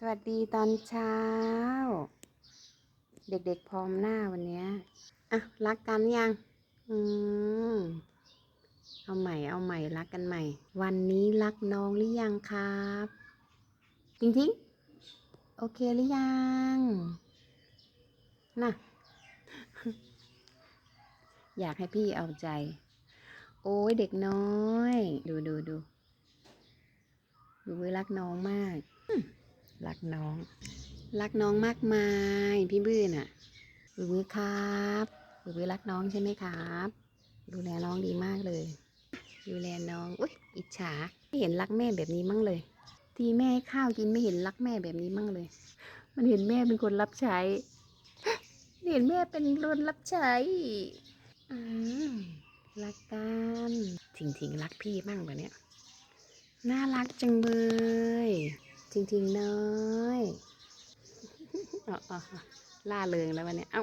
สวัสดีตอนเช้าเด็กๆพร้อมหน้าวันนี้อ่ะรักกันยังอืมเอาใหม่รักกันใหม่วันนี้รักน้องหรือยังครับจริงๆโอเคหรือยังน่ะอยากให้พี่เอาใจโอ้ยเด็กน้อยดูรักน้องมากรักน้องมากมายพี่บื้อน่ะบื้อครับบื้อรักน้องใช่ไหมครับดูแลน้องดีมากเลยดูแลน้องอุ๊ยอิจฉาไม่เห็นรักแม่แบบนี้มั่งเลยทีแม่ให้ข้าวกินไม่เห็นรักแม่แบบนี้มั่งเลยมันเห็นแม่เป็นคนรับใช้เห็นแม่เป็นคนรับใช้อืมรักกันถิงรักพี่มั่งแบบเนี้ยน่ารักจังเลยถิงน้อยอ๋อล่าเริงแล้ววันนี้เอา